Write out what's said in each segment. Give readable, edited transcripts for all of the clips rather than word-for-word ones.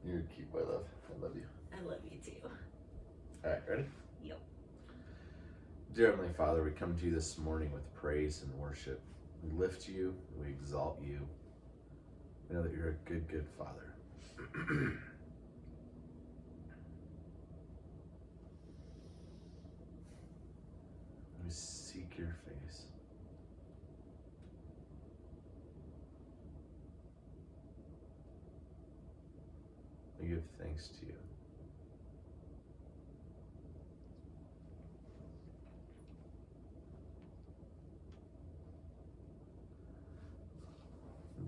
You're cute, my love. I love you. I love you too. All right, ready? Yep. Dear Heavenly Father, we come to you this morning with praise and worship. We lift you, we exalt you. We know that you're a good, good Father. We seek your face. We give thanks to you.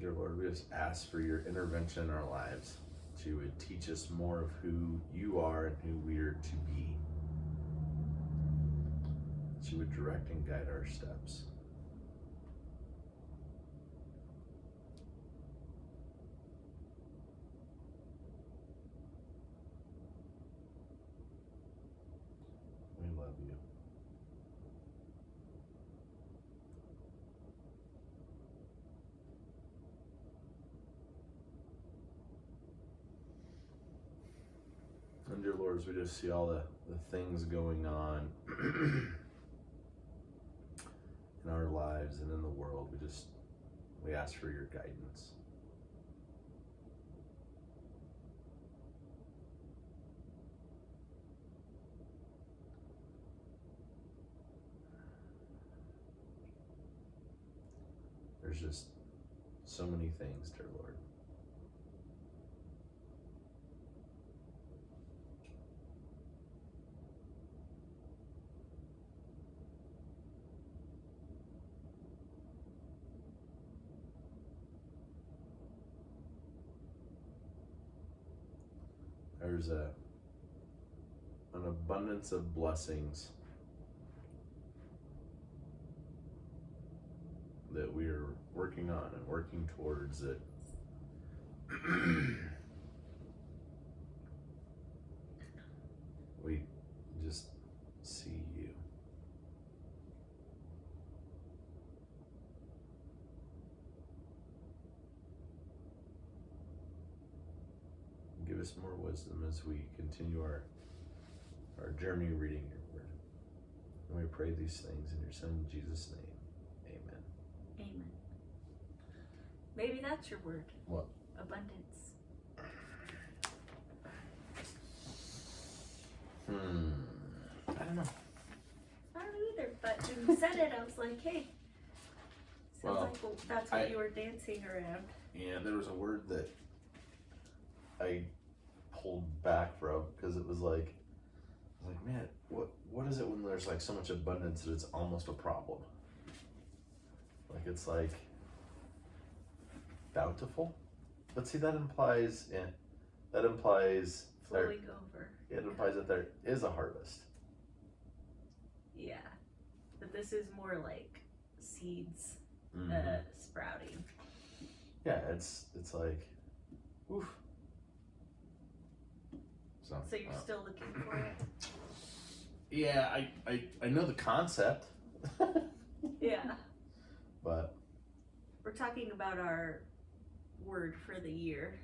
Dear Lord, we just ask for your intervention in our lives, that you would teach us more of who you are and who we are to be. That you would direct and guide our steps. We love you. And dear Lord, as we just see all the things going on in our lives and in the world, we ask for your guidance. There's just so many things, dear Lord. There's an abundance of blessings that we are working on and working towards that we just see you. Give us more wisdom as we continue our journey reading your word. And we pray these things in your Son, Jesus' name. Amen. Amen. Maybe that's your word. What? Abundance. I don't know. I don't either, but when you said it, I was like, hey. Sounds like that's what you were dancing around. Yeah, there was a word that I pulled back from because it was like, man, what is it when there's like so much abundance that it's almost a problem? Like it's like bountiful, but see that implies Flowing over. It implies that there is a harvest. Yeah, but this is more like seeds sprouting. Yeah, it's like, oof. So you're still looking for it? Yeah, I know the concept. Yeah. But we're talking about our word for the year.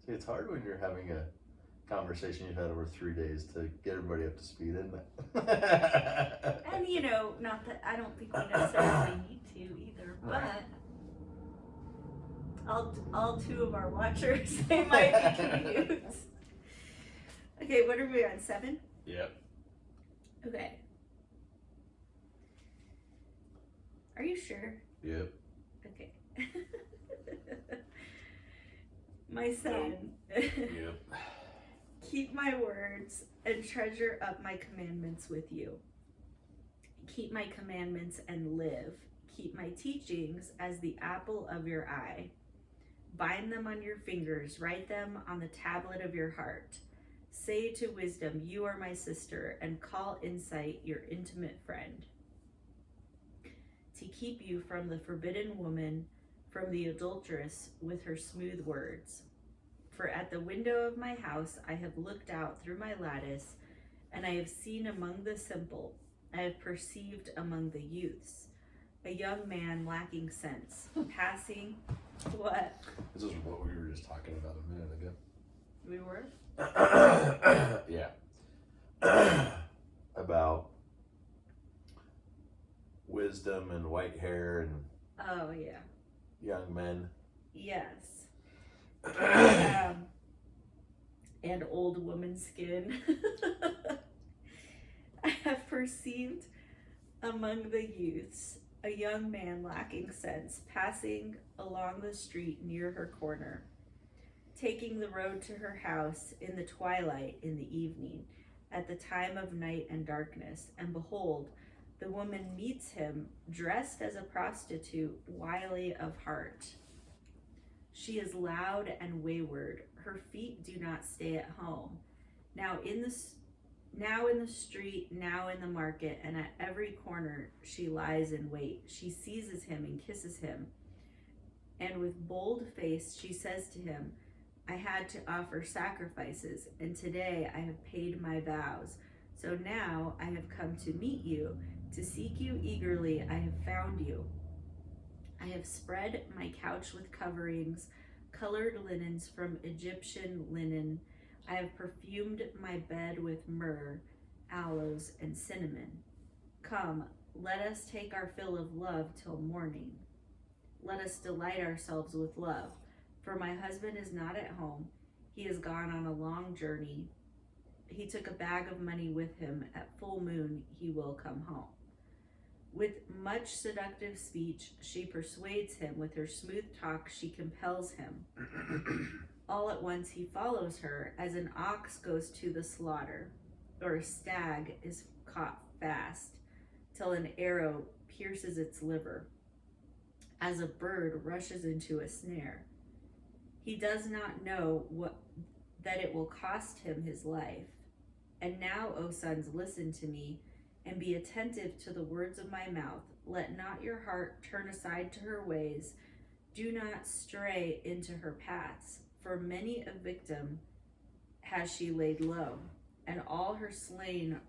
See, it's hard when you're having a conversation you've had over 3 days to get everybody up to speed, isn't it? And not that I don't think we necessarily need to either, but all two of our watchers, they might be confused. Okay, what are we on? 7? Yep. Okay. Are you sure? Yep. Okay. My son, Yep. keep my words and treasure up my commandments with you. Keep my commandments and live. Keep my teachings as the apple of your eye. Bind them on your fingers, write them on the tablet of your heart. Say to wisdom, you are my sister, and call insight your intimate friend. To keep you from the forbidden woman, from the adulteress with her smooth words. For at the window of my house I have looked out through my lattice, and I have seen among the simple, I have perceived among the youths, a young man lacking sense, passing what? This is what we were just talking about a minute ago. We were? Yeah. About wisdom and white hair and Oh, yeah. young men. Yes. And old woman skin. I have perceived among the youths a young man lacking sense passing along the street near her corner, taking the road to her house in the twilight in the evening, at the time of night and darkness. And behold, the woman meets him dressed as a prostitute, wily of heart. She is loud and wayward. Her feet do not stay at home. Now in the street, now in the market, and at every corner she lies in wait. She seizes him and kisses him. And with bold face she says to him, I had to offer sacrifices, and today I have paid my vows. So now I have come to meet you, to seek you eagerly. I have found you. I have spread my couch with coverings, colored linens from Egyptian linen. I have perfumed my bed with myrrh, aloes, and cinnamon. Come, let us take our fill of love till morning. Let us delight ourselves with love. For my husband is not at home. He has gone on a long journey. He took a bag of money with him. At full moon he will come home. With much seductive speech she persuades him. With her smooth talk she compels him. All at once he follows her, as an ox goes to the slaughter, or a stag is caught fast, till an arrow pierces its liver, as a bird rushes into a snare. He does not know that it will cost him his life. And now, O sons, listen to me, and be attentive to the words of my mouth. Let not your heart turn aside to her ways. Do not stray into her paths. For many a victim has she laid low, and all her slain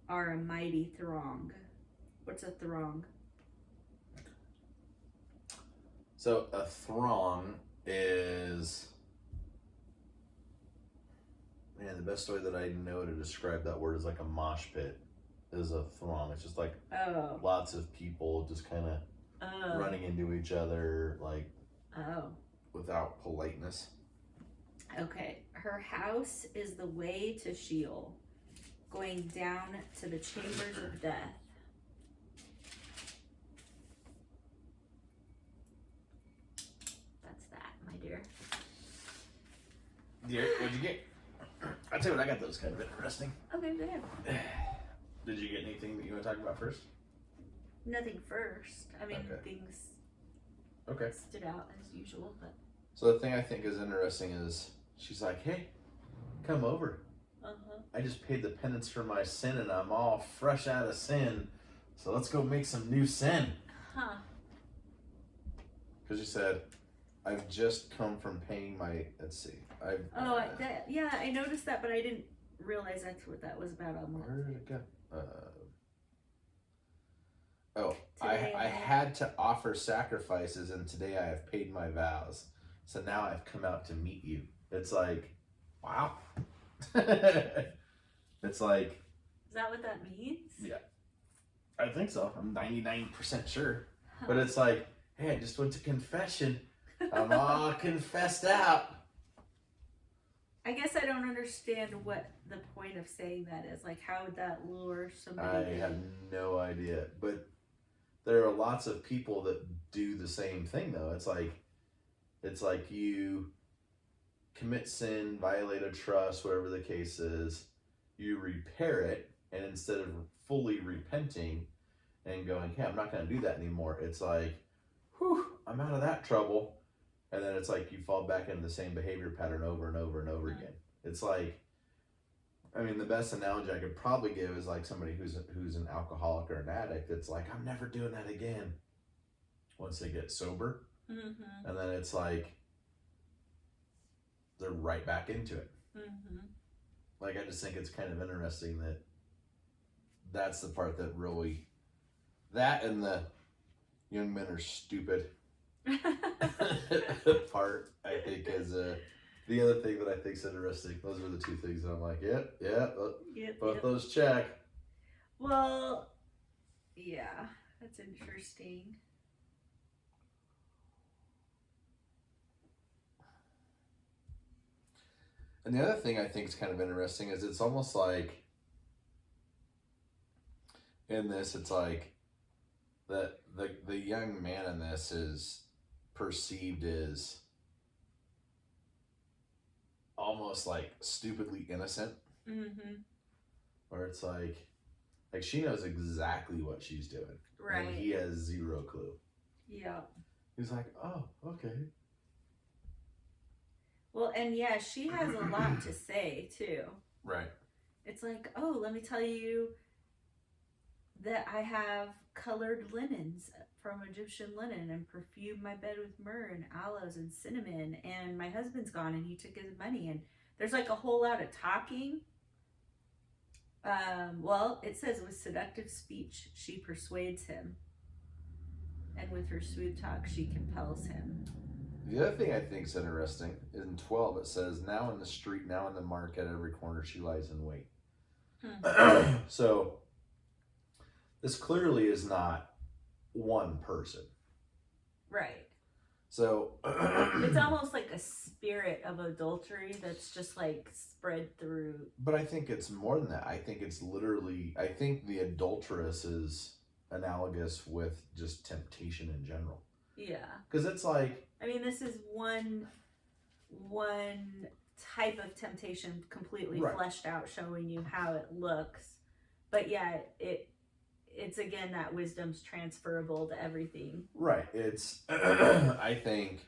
are a mighty throng. What's a throng? So a throng is, man, the best way that I know to describe that word is like a mosh pit is a throng. It's just like lots of people just kind of running into each other, like without politeness. Okay, her house is the way to Sheol, going down to the chambers of death. That's that, my dear. Dear, what'd you get? I'll tell you what, I got those kind of interesting. Okay, go ahead. Did you get anything that you want to talk about first? Nothing first. I mean, Okay. things Okay. stood out as usual, but. So the thing I think is interesting is she's like, hey, come over. I just paid the penance for my sin and I'm all fresh out of sin. So let's go make some new sin. Huh. Because she said, I've just come from paying my, let's see. I noticed that, but I didn't realize that's what that was about. Where did it go? I had to offer sacrifices and today I have paid my vows. So now I've come out to meet you. It's like, wow. It's like. Is that what that means? Yeah. I think so. I'm 99% sure. But it's like, hey, I just went to confession. I'm all confessed out. I guess I don't understand what the point of saying that is. Like, how would that lure somebody? I have no idea. But there are lots of people that do the same thing, though. It's like you commit sin, violate a trust, whatever the case is, you repair it, and instead of fully repenting and going, hey, I'm not going to do that anymore, it's like, whew, I'm out of that trouble. And then it's like you fall back into the same behavior pattern over and over and over again. It's like, I mean, the best analogy I could probably give is like somebody who's an alcoholic or an addict. It's like, I'm never doing that again once they get sober. Mm-hmm. And then it's like, they're right back into it. Mm-hmm. Like, I just think it's kind of interesting that that's the part that really, that and the young men are stupid part, I I think is the other thing that I think is interesting. Those are the two things that I'm like, yep, both those check. Well, yeah, that's interesting. And the other thing I think is kind of interesting is it's almost like in this, it's like that the young man in this is perceived as almost like stupidly innocent, where it's like she knows exactly what she's doing, right? And he has zero clue. Yeah. He's like, oh, okay. Well, and yeah, she has a lot to say too. Right. It's like, oh, let me tell you that I have colored linens from Egyptian linen and perfumed my bed with myrrh and aloes and cinnamon, and my husband's gone and he took his money, and there's like a whole lot of talking. Well, it says with seductive speech she persuades him, and with her smooth talk she compels him. The other thing I think is interesting, in 12 it says, now in the street, now in the market, at every corner she lies in wait. So this clearly is not one person. Right. So it's almost like a spirit of adultery that's just like spread through. But I think it's more than that. I think it's literally, I think the adulteress is analogous with just temptation in general. Yeah. Because it's like, I mean, this is one type of temptation completely fleshed out, showing you how it looks. But yeah, it's again that wisdom's transferable to everything. Right. It's I think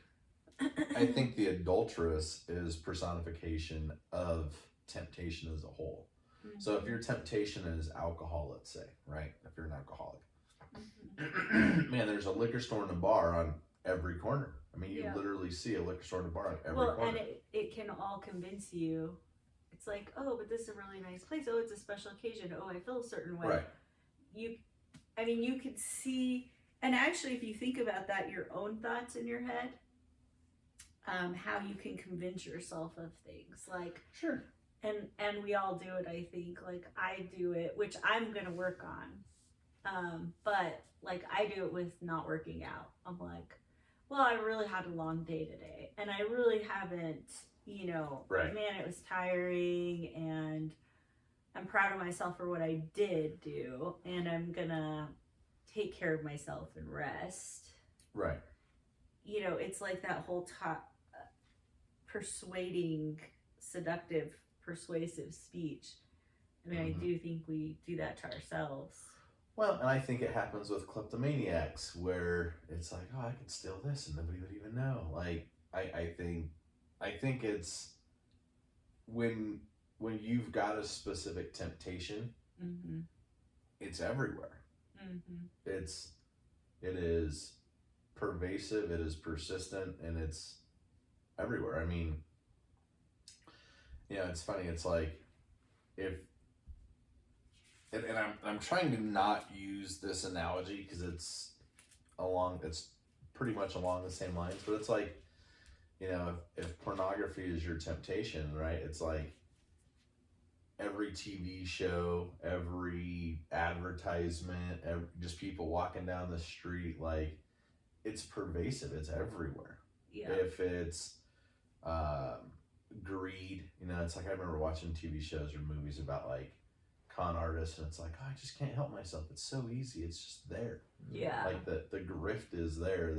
the adulteress is personification of temptation as a whole. Mm-hmm. So if your temptation is alcohol, let's say, right? If you're an alcoholic, man, there's a liquor store and a bar on every corner. I mean, you literally see a liquor store and a bar on every corner. Well, and it can all convince you. It's like, oh, but this is a really nice place. Oh, it's a special occasion. Oh, I feel a certain way. Right. You could see, and actually, if you think about that, your own thoughts in your head, how you can convince yourself of things, like sure, and we all do it. I think, like I do it, which I'm gonna work on, but like I do it with not working out. I'm like, well, I really had a long day today, and I really haven't, man, it was tiring, and I'm proud of myself for what I did do, and I'm gonna take care of myself and rest. Right. It's like that whole seductive, persuasive speech. I mean, I do think we do that to ourselves. Well, and I think it happens with kleptomaniacs, where it's like, oh, I could steal this and nobody would even know. Like, I think it's when you've got a specific temptation, it's everywhere. It is pervasive, it is persistent, and it's everywhere. I mean, it's funny. It's like and I'm trying to not use this analogy because it's pretty much along the same lines, but it's like, if pornography is your temptation, right? It's like every TV show, every advertisement, just people walking down the street, like it's pervasive, it's everywhere. Yeah. If it's greed, it's like I remember watching TV shows or movies about like con artists, and it's like, oh, I just can't help myself. It's so easy. It's just there. Yeah. Like the grift is there.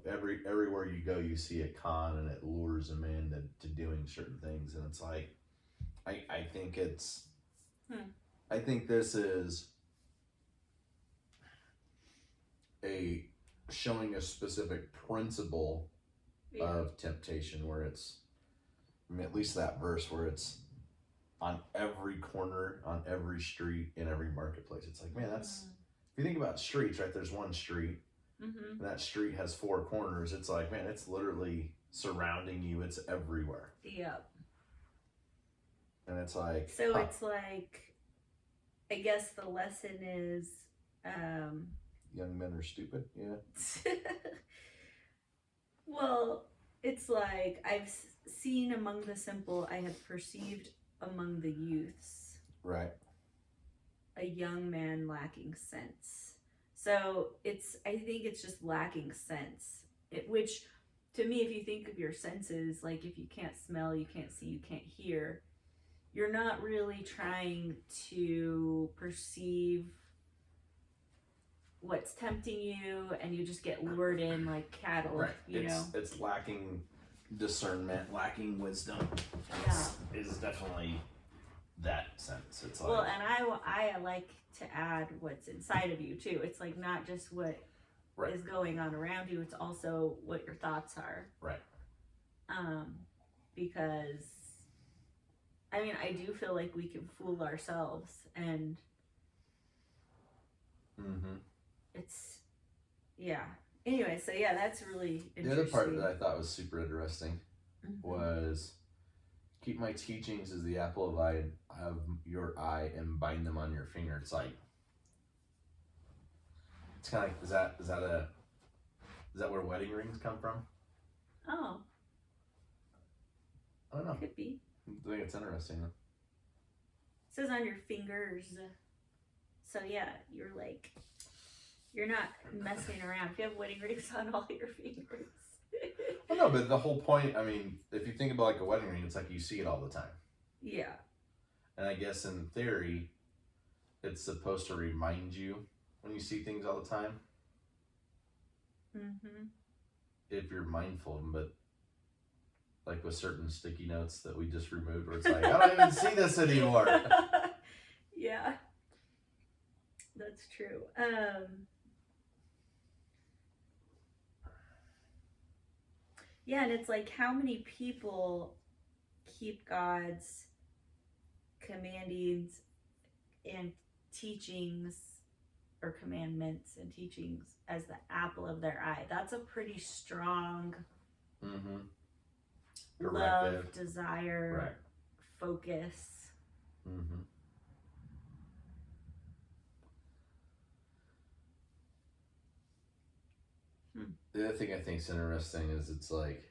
Everywhere you go, you see a con, and it lures them in to doing certain things. And it's like, I think it's, I think this is showing a specific principle of temptation, where it's, at least that verse where it's on every corner, on every street, in every marketplace. It's like, man, that's, if you think about streets, right? There's one street, and that street has 4 corners. It's like, man, it's literally surrounding you. It's everywhere. Yep. And it's like, so it's like, I guess the lesson is, young men are stupid. Yeah. Well, It's like, I've seen among the simple, I have perceived among the youths. Right. A young man lacking sense. So I think it's just lacking sense. Which, to me, if you think of your senses, like if you can't smell, you can't see, you can't hear, you're not really trying to perceive what's tempting you, and you just get lured in like cattle. Right. You know, it's lacking discernment, lacking wisdom. Is definitely that sense. It's like, well, and I like to add what's inside of you too. It's like not just what is going on around you, it's also what your thoughts are. Right. Because I mean, I do feel like we can fool ourselves, and it's, yeah. Anyway, so yeah, that's really interesting. The other part that I thought was super interesting was, keep my teachings as the apple of your eye and bind them on your finger. It's like, it's kind of like, is that where wedding rings come from? Oh, I don't know. could be. I think it's interesting. It says on your fingers. So yeah, you're not messing around. If you have wedding rings on all your fingers. Well, no, but the whole point, I mean, if you think about like a wedding ring, it's like you see it all the time. Yeah. And I guess in theory, it's supposed to remind you when you see things all the time. If you're mindful, but like with certain sticky notes that we just removed, where it's like, I don't even see this anymore. Yeah, that's true. Yeah, and it's like, how many people keep God's commandings and teachings, or commandments and teachings, as the apple of their eye? That's a pretty strong love, desire, focus. The other thing I think is interesting is, it's like,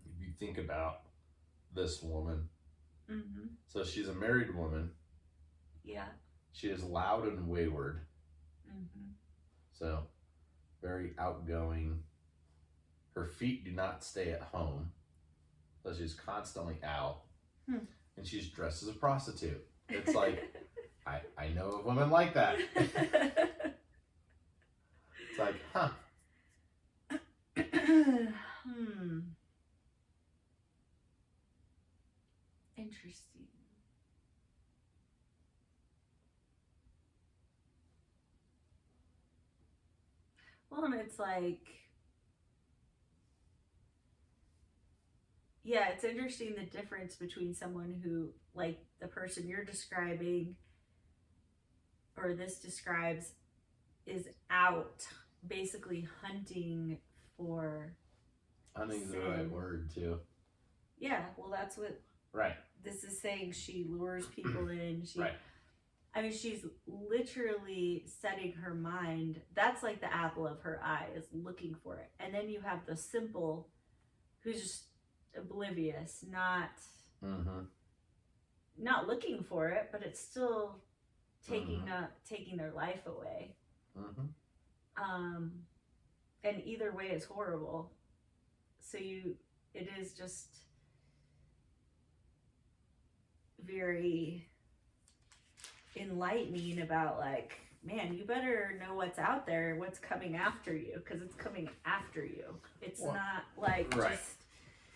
if you think about this woman, so she's a married woman. Yeah. She is loud and wayward. So very outgoing. Her feet do not stay at home, so she's constantly out. And she's dressed as a prostitute. It's like, I know of women like that. It's like, huh. Interesting. Well, and it's like, yeah, it's interesting the difference between someone who, like the person you're describing, or this describes, is out basically hunting for Hunting's the sin. right word too. Yeah, well, that's what this is saying. She lures people in. I mean, she's literally setting her mind. That's like the apple of her eye, is looking for it. And then you have the simple, who's just oblivious, not looking for it, but it's still taking their life away. And either way is horrible. So it is just very enlightening about, like, man, you better know what's out there, what's coming after you, because it's coming after you. It's not like just.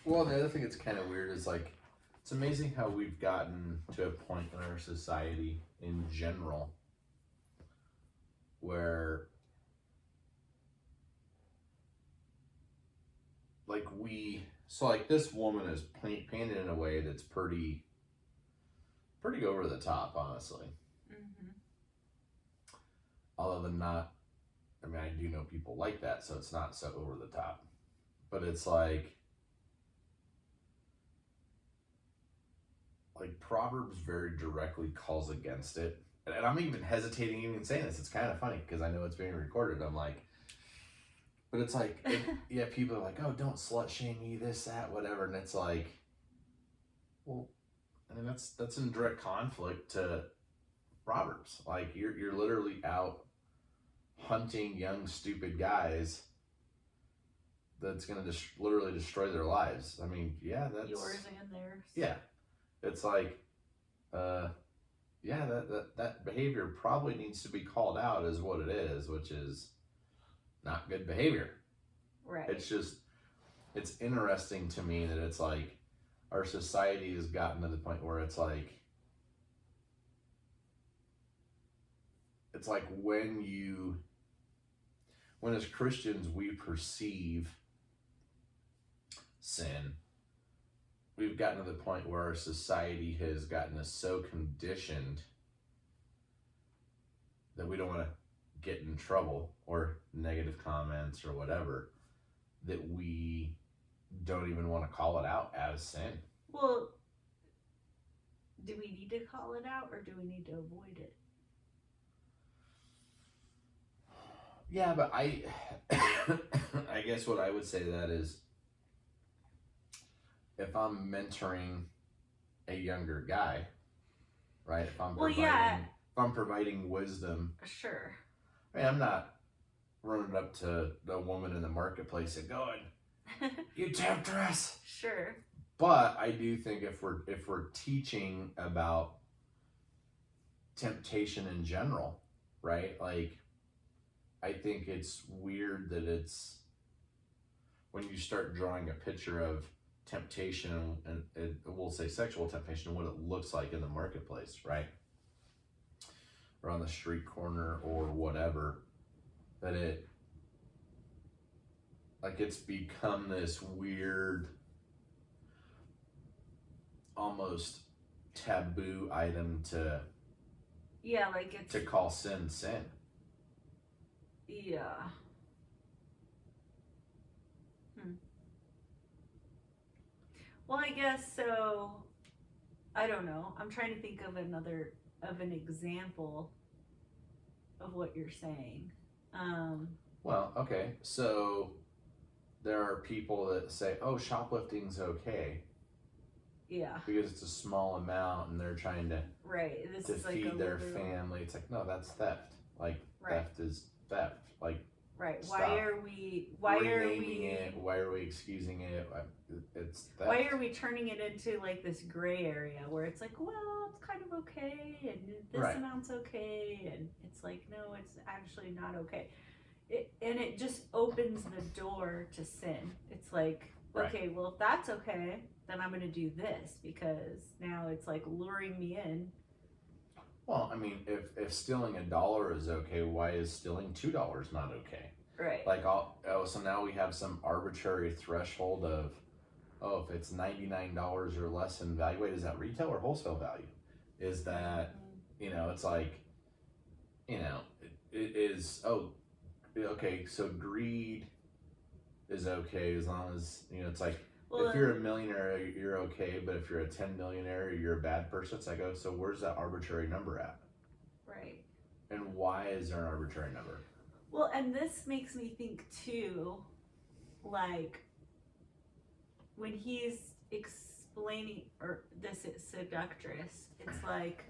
Well, the other thing that's kind of weird is, like, it's amazing how we've gotten to a point in our society in general where, like, this woman is painted in a way that's pretty over the top, honestly. Other than not, I mean, I do know people like that, so it's not so over the top. But it's like Proverbs very directly calls against it. And I'm even hesitating even saying this. It's kind of funny because I know it's being recorded. I'm like, But it's like, yeah, people are like, oh, don't slut shame me, this, that, whatever. And it's like, well, I mean, that's in direct conflict to Proverbs. Like, you're literally out hunting young, stupid guys that's going to literally destroy their lives. I mean, yeah, that's... Yours and theirs. Yeah. It's like, yeah, that behavior probably needs to be called out as what it is, which is not good behavior. Right. It's just, it's interesting to me that it's like our society has gotten to the point where it's like when as Christians we perceive sin, we've gotten to the point where our society has gotten us so conditioned that we don't want to get in trouble or negative comments or whatever, that we don't even want to call it out as sin. Well, do we need to call it out or do we need to avoid it? Yeah, but I guess what I would say to that is, if I'm mentoring a younger guy, right? If I'm providing wisdom. Sure. I mean, I'm not running up to the woman in the marketplace and going, "You temptress." Sure. But I do think if we're teaching about temptation in general, right? Like, I think it's weird that it's when you start drawing a picture of temptation and we'll say sexual temptation, what it looks like in the marketplace, right? Or on the street corner or whatever, that it's become this weird, almost taboo item to call sin. Yeah. Well, I guess so. I don't know. I'm trying to think of an example of what you're saying. Well, okay. So there are people that say, "Oh, shoplifting's okay." Yeah. Because it's a small amount and they're trying to feed their family. It's like, no, that's theft. Like, theft is theft. Like, right. Stop. Why are we it? Why are we excusing it? It's theft. Why are we turning it into like this gray area where it's like, well, it's kind of okay and this amount's okay, and it's like, no, it's actually not okay. It just opens the door to sin. It's like, okay, well, if that's okay, then I'm going to do this because now it's like luring me in. Well, I mean, if stealing $1 is okay, why is stealing $2 not okay? Right. Like, so now we have some arbitrary threshold of, if it's $99 or less in value, wait, is that retail or wholesale value? Is that, it's like, it is, okay, so greed is okay as long as, it's like, if you're a millionaire, you're okay, but if you're a 10 millionaire, you're a bad person. It's like, so where's that arbitrary number at? Right. And why is there an arbitrary number? Well, and this makes me think too, like, when he's explaining, or this is seductress, it's like,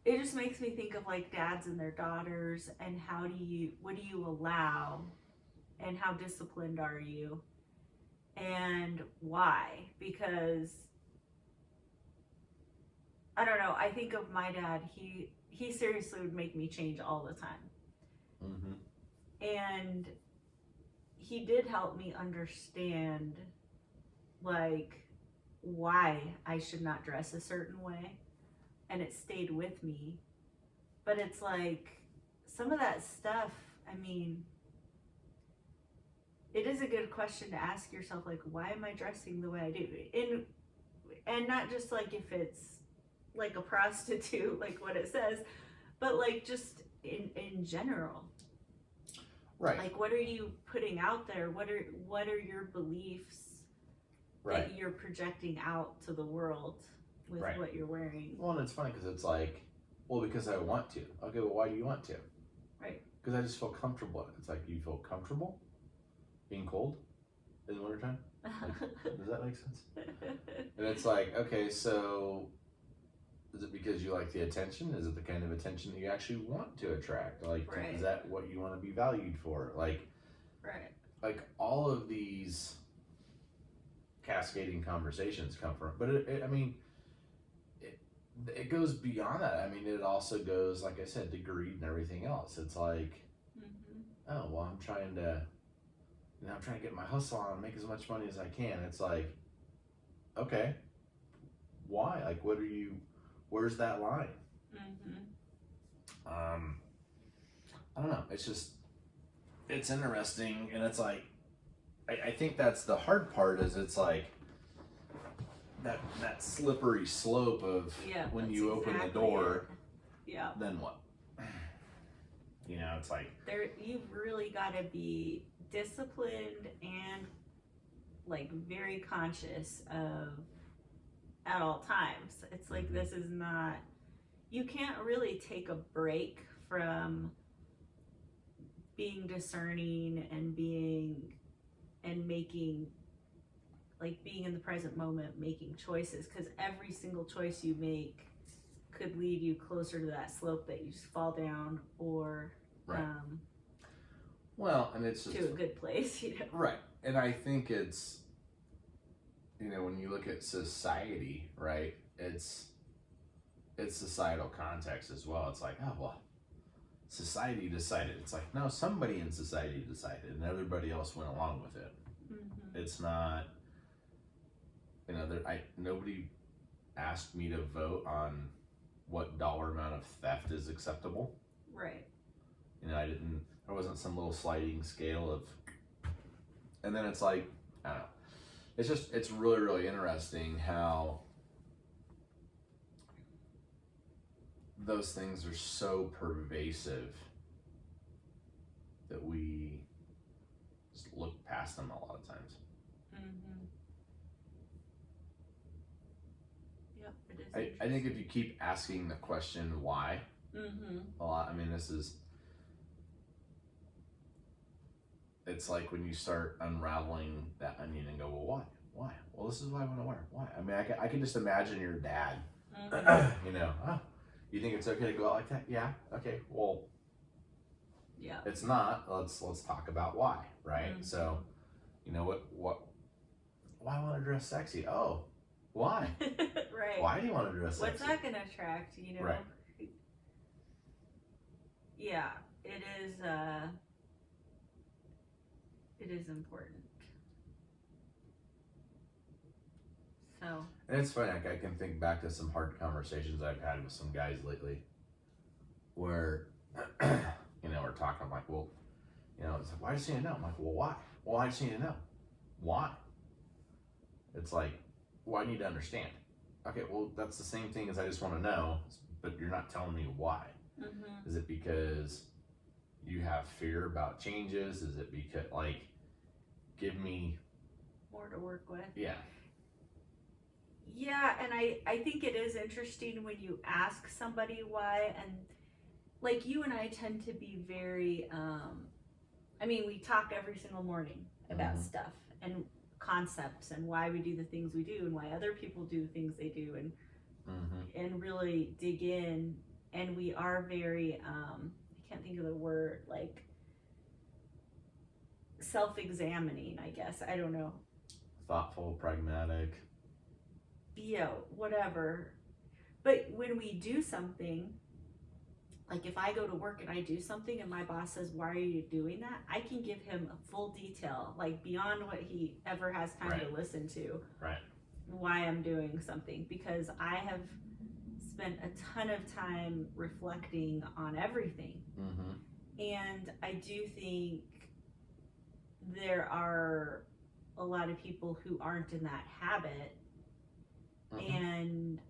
it just makes me think of like dads and their daughters and what do you allow? And how disciplined are you? And why? Because I don't know. I think of my dad. He seriously would make me change all the time. Mm-hmm. And he did help me understand, like, why I should not dress a certain way. And it stayed with me. But it's like, some of that stuff, I mean, it is a good question to ask yourself, like, why am I dressing the way I do? And not just like if it's like a prostitute, like what it says, but like just in general. Right. Like, what are you putting out there? What are your beliefs that you're projecting out to the world with what you're wearing? Well, and it's funny because it's like, well, because I want to. Okay, well, why do you want to? Right. because I just feel comfortable. It's like, you feel comfortable being cold in the wintertime? Like, does that make sense? And it's like, okay, so is it because you like the attention? Is it the kind of attention that you actually want to attract? Like, Right. is that what you want to be valued for? Like, Right. like all of these cascading conversations come from, but I mean, it goes beyond that. I mean, it also goes, like I said, to greed and everything else. It's like, oh, well, I'm trying to get my hustle on and make as much money as I can. It's like, okay, why? Like, where's that line? I don't know. It's just, it's interesting. And it's like, I think that's the hard part, is it's like that slippery slope of when you open the door, then what? You know, it's like, you've really got to be disciplined and like very conscious of at all times. It's like, this is not, you can't really take a break from being discerning and making, like, being in the present moment, making choices, because every single choice you make could lead you closer to that slope that you just fall down, or well, and it's just to a good place, you know. Right. And I think it's, you know, when you look at society, right, it's societal context as well. It's like, oh, well, society decided. It's like, no, somebody in society decided and everybody else went along with it. It's not, you know, nobody asked me to vote on what dollar amount of theft is acceptable. Right. You know, there wasn't some little sliding scale of, and then it's like, I don't know. It's really, really interesting how those things are so pervasive that we just look past them a lot of times. Yep, it is. I think if you keep asking the question why, a lot, I mean, it's like when you start unraveling that onion and go, well, why? Well, this is what I want to wear. Why? I mean, I can just imagine your dad, you know, you think it's okay to go out like that? Yeah. Okay. Well, yeah, it's not. Let's talk about why, right? So, you know why I want to dress sexy? Oh, why? Right. Why do you want to dress sexy? What's that going to attract, you know? Right. Yeah, it is important. So. And it's funny, like, I can think back to some hard conversations I've had with some guys lately where, you know, we're talking, I'm like, well, you know, it's like, why do you need to know? I'm like, well, why? Well, I just need to know. Why? It's like, well, I need to understand. Okay, well, that's the same thing as I just want to know, but you're not telling me why. Is it because you have fear about changes? Is it because, like, give me more to work with? Yeah. Yeah, and I think it is interesting when you ask somebody why, and like you and I tend to be very, I mean, we talk every single morning about stuff and concepts and why we do the things we do and why other people do the things they do, and really dig in. And we are very, I can't think of the word, like self-examining, I guess. I don't know. Thoughtful, pragmatic. Yeah, whatever. But when we do something, like if I go to work and I do something and my boss says, why are you doing that? I can give him a full detail, like beyond what he ever has time to listen to. Right. Why I'm doing something, because I have spent a ton of time reflecting on everything. And I do think there are a lot of people who aren't in that habit. And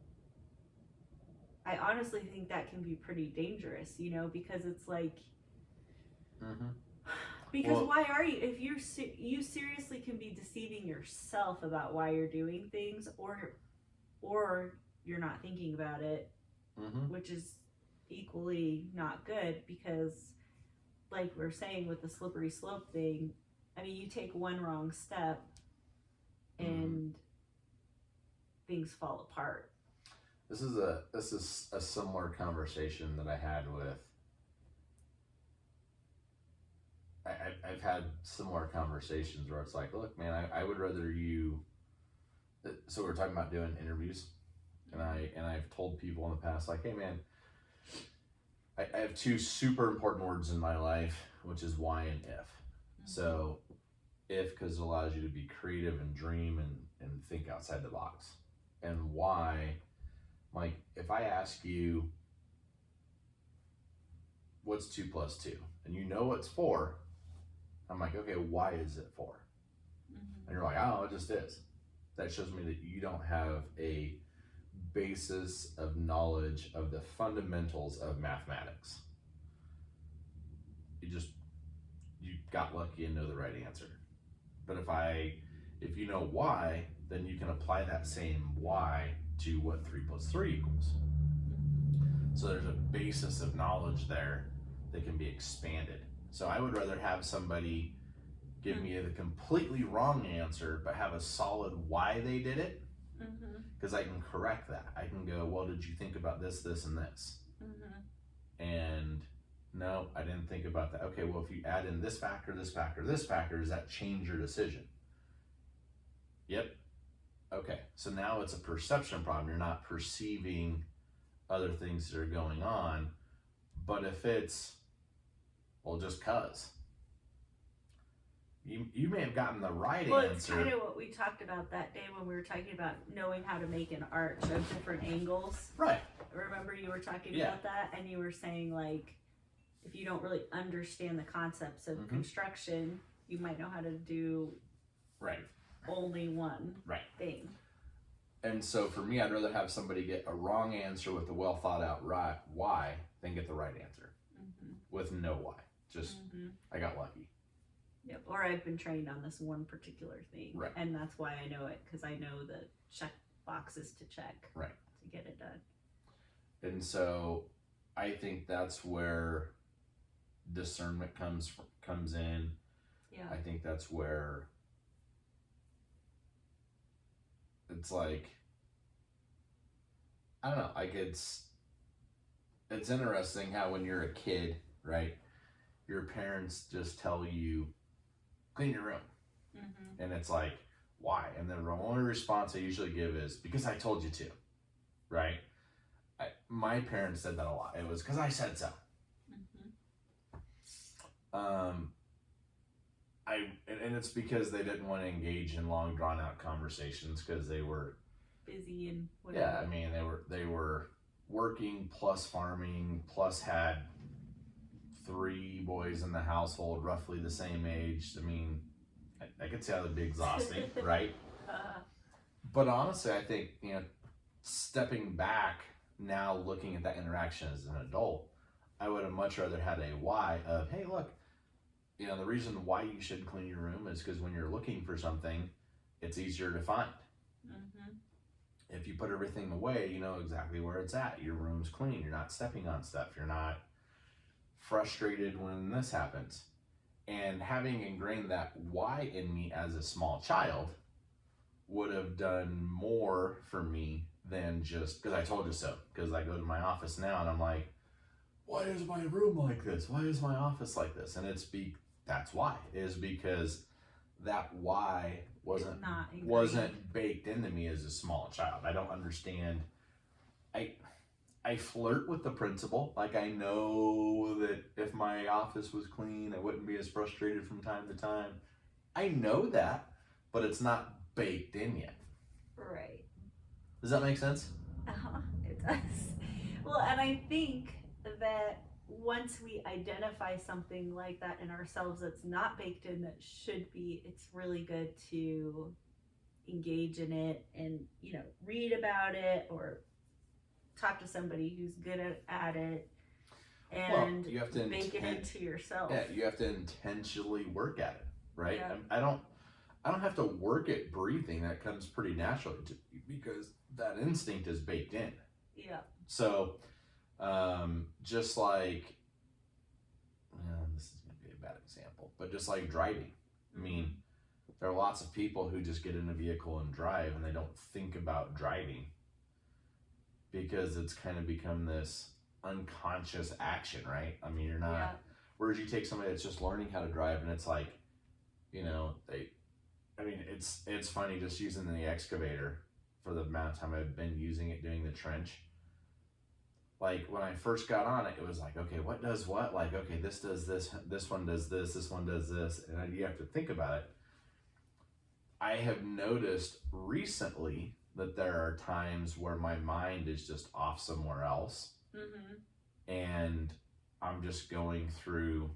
I honestly think that can be pretty dangerous, you know, because it's like, because why are you, if you seriously can be deceiving yourself about why you're doing things, or you're not thinking about it, which is equally not good, because like we're saying with the slippery slope thing, I mean, you take one wrong step and things fall apart. This is a similar conversation that I had with. I've had similar conversations where it's like, look, man, I would rather you. So we're talking about doing interviews, and I've told people in the past, like, hey, man, I have two super important words in my life, which is why and if. So, if because it allows you to be creative and dream and think outside the box, and why. Like, if I ask you, what's 2 plus 2? And you know it's 4. I'm like, okay, why is it 4? And you're like, oh, it just is. That shows me that you don't have a basis of knowledge of the fundamentals of mathematics. You got lucky and know the right answer. But if you know why, then you can apply that same why to what 3 plus 3 equals. So there's a basis of knowledge there that can be expanded. So I would rather have somebody give me the completely wrong answer, but have a solid why they did it, because I can correct that. I can go, well, did you think about this, this, and this? And no, I didn't think about that. Okay, well, if you add in this factor, this factor, this factor, does that change your decision? Yep. Okay, so now it's a perception problem. You're not perceiving other things that are going on. But if it's, well, just cause. You may have gotten the right answer. Well, it's kind of what we talked about that day when we were talking about knowing how to make an arch of different angles. Right. Remember you were talking about that, and you were saying, like, if you don't really understand the concepts of construction, you might know how to do only one thing. And so for me, I'd rather have somebody get a wrong answer with a well thought out why than get the right answer with no why. Just, I got lucky. Yep. Or I've been trained on this one particular thing. Right. And that's why I know it, because I know the check boxes to check to get it done. And so I think that's where discernment comes in. Yeah. I think that's where it's like, I don't know, like it's interesting how when you're a kid, right, your parents just tell you, clean your room. And it's like, why? And the only response I usually give is, because I told you to, right? My parents said that a lot. It was because I said so. And it's because they didn't want to engage in long drawn out conversations because they were busy and whatever. Yeah, I mean they were working plus farming plus had 3 boys in the household roughly the same age. I mean, I could see how that'd be exhausting, right? But honestly, I think, stepping back now, looking at that interaction as an adult, I would have much rather had a why of, hey, look, the reason why you should clean your room is because when you're looking for something, it's easier to find. If you put everything away, you know exactly where it's at. Your room's clean. You're not stepping on stuff. You're not frustrated when this happens. And having ingrained that why in me as a small child would have done more for me than just because I told you so. Because I go to my office now and I'm like, why is my room like this? Why is my office like this? And that's why. Is because that why wasn't baked into me as a small child. I don't understand. I flirt with the principle. Like, I know that if my office was clean, I wouldn't be as frustrated from time to time. I know that, but it's not baked in yet. Right. Does that make sense? It does. Well, and I think that once we identify something like that in ourselves that's not baked in, that should be, it's really good to engage in it and, read about it or talk to somebody who's good at it and you have to bake it into yourself. Yeah, you have to intentionally work at it, right? Yeah. I don't have to work at breathing. That comes pretty naturally to me because that instinct is baked in. Yeah. So, just like, this is but just like driving. I mean, there are lots of people who just get in a vehicle and drive and they don't think about driving because it's kind of become this unconscious action, right? I mean, you're not, whereas you take somebody that's just learning how to drive and it's like, you know, it's funny just using the excavator for the amount of time I've been using it doing the trench. Like when I first got on it, it was like, okay, what does what? Like, okay, this does this, this one does this one does this, and you have to think about it. I have noticed recently that there are times where my mind is just off somewhere else, and I'm just going through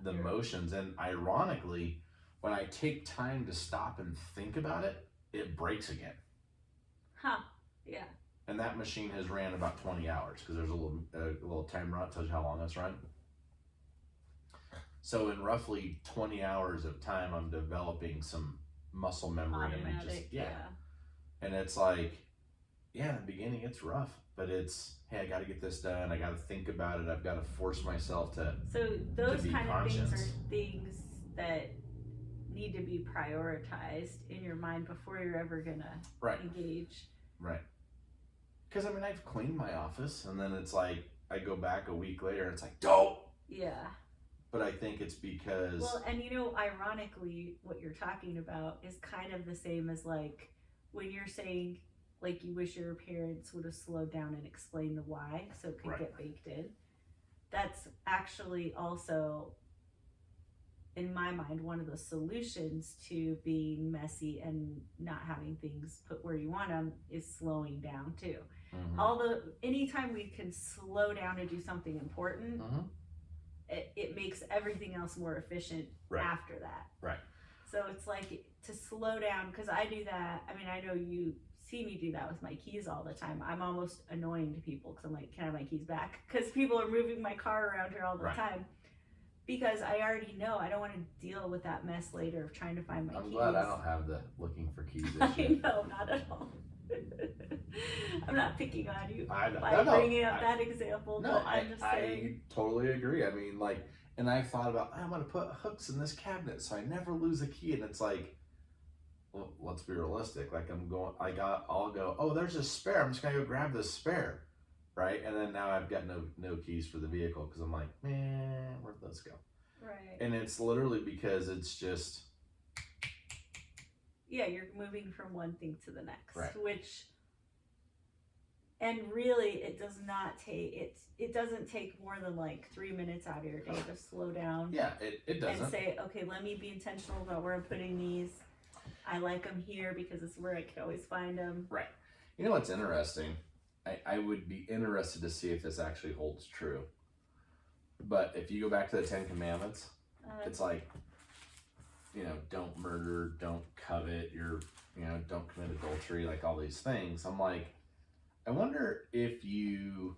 the motions. And ironically, when I take time to stop and think about it, it breaks again. Yeah. And that machine has ran about 20 hours because there's a little timer on it, tells you how long it's run. So in roughly 20 hours of time, I'm developing some muscle memory. Automatic, and and it's like, in the beginning it's rough, but it's, hey, I got to get this done. I got to think about it. I've got to force myself to. So those kind of conscious. things are things that need to be prioritized in your mind before you're ever gonna engage. Right. Because I mean, I've cleaned my office, and then it's like I go back a week later, and it's like, don't. Yeah. But I think it's because. Well, and you know, ironically, what you're talking about is kind of the same as like when you're saying like you wish your parents would have slowed down and explained the why so it could get baked in. That's actually also, in my mind, one of the solutions to being messy and not having things put where you want them is slowing down too. Anytime we can slow down to do something important, it makes everything else more efficient after that. Right. So it's like to slow down, because I do that. I mean, I know you see me do that with my keys all the time. I'm almost annoying to people because I'm like, can I have my keys back? Because people are moving my car around here all the time. Because I already know I don't want to deal with that mess later of trying to find my keys. I'm glad I don't have the looking for keys issue. I know, not at all. I'm not picking on you by bringing up that example. No, but I'm just saying. I totally agree. I mean, like, and I thought about, I'm going to put hooks in this cabinet so I never lose a key. And it's like, well, let's be realistic. Like I'll go, oh, there's a spare. I'm just going to go grab this spare. Right. And then now I've got no keys for the vehicle because I'm like, man, where'd those go? Right. And it's literally because it's just. Yeah, you're moving from one thing to the next, right. And really it does not take, it doesn't take more than like 3 minutes out of your day to slow down. Yeah, it doesn't. And say, okay, let me be intentional about where I'm putting these. I like them here because it's where I can always find them. Right. You know what's interesting? I would be interested to see if this actually holds true. But if you go back to the 10 Commandments, it's like, you know, don't murder, don't covet, don't commit adultery, like all these things. I'm like, I wonder if you,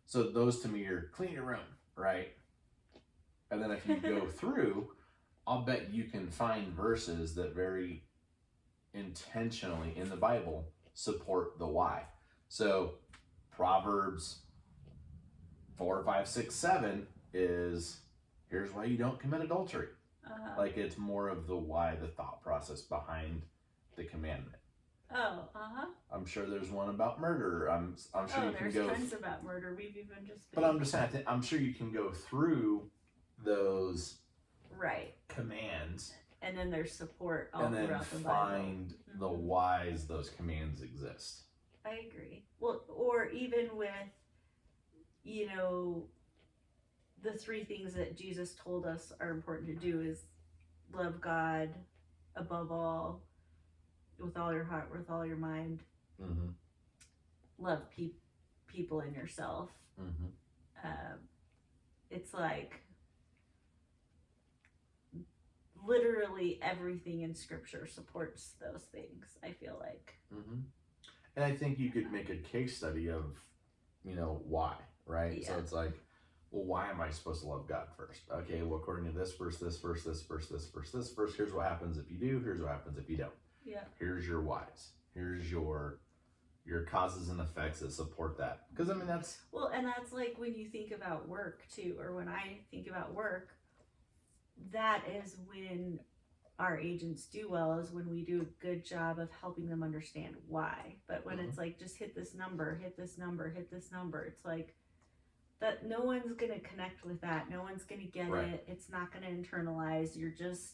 so those to me are clean your room, right? And then if you go through, I'll bet you can find verses that very intentionally in the Bible support the why. So Proverbs 4, 5, 6, 7 is, here's why you don't commit adultery. Like it's more of the why, the thought process behind the commandment. I'm sure there's one about murder. I'm sure you can go. There's tons about murder. We've even just. But I'm just saying, I'm sure you can go through those commands. And then there's support all and then throughout the Bible. Find the whys those commands exist. I agree. Well, or even with, the 3 things that Jesus told us are important to do is love God above all, with all your heart, with all your mind. Love people and yourself. It's like literally everything in Scripture supports those things, I feel like. And I think you could make a case study of, why, right? Yeah. So it's like, well, why am I supposed to love God first? Okay, well, according to this verse, this verse, this verse, this verse, this verse, here's what happens if you do, here's what happens if you don't. Yeah. Here's your whys. Here's your, your causes and effects that support that. Because I mean that's and that's like when you think about work too, or when I think about work, that is when our agents do well, is when we do a good job of helping them understand why. But when it's like, just hit this number, hit this number, hit this number, it's like that no one's gonna connect with that. No one's gonna get it. It's not gonna internalize. You're just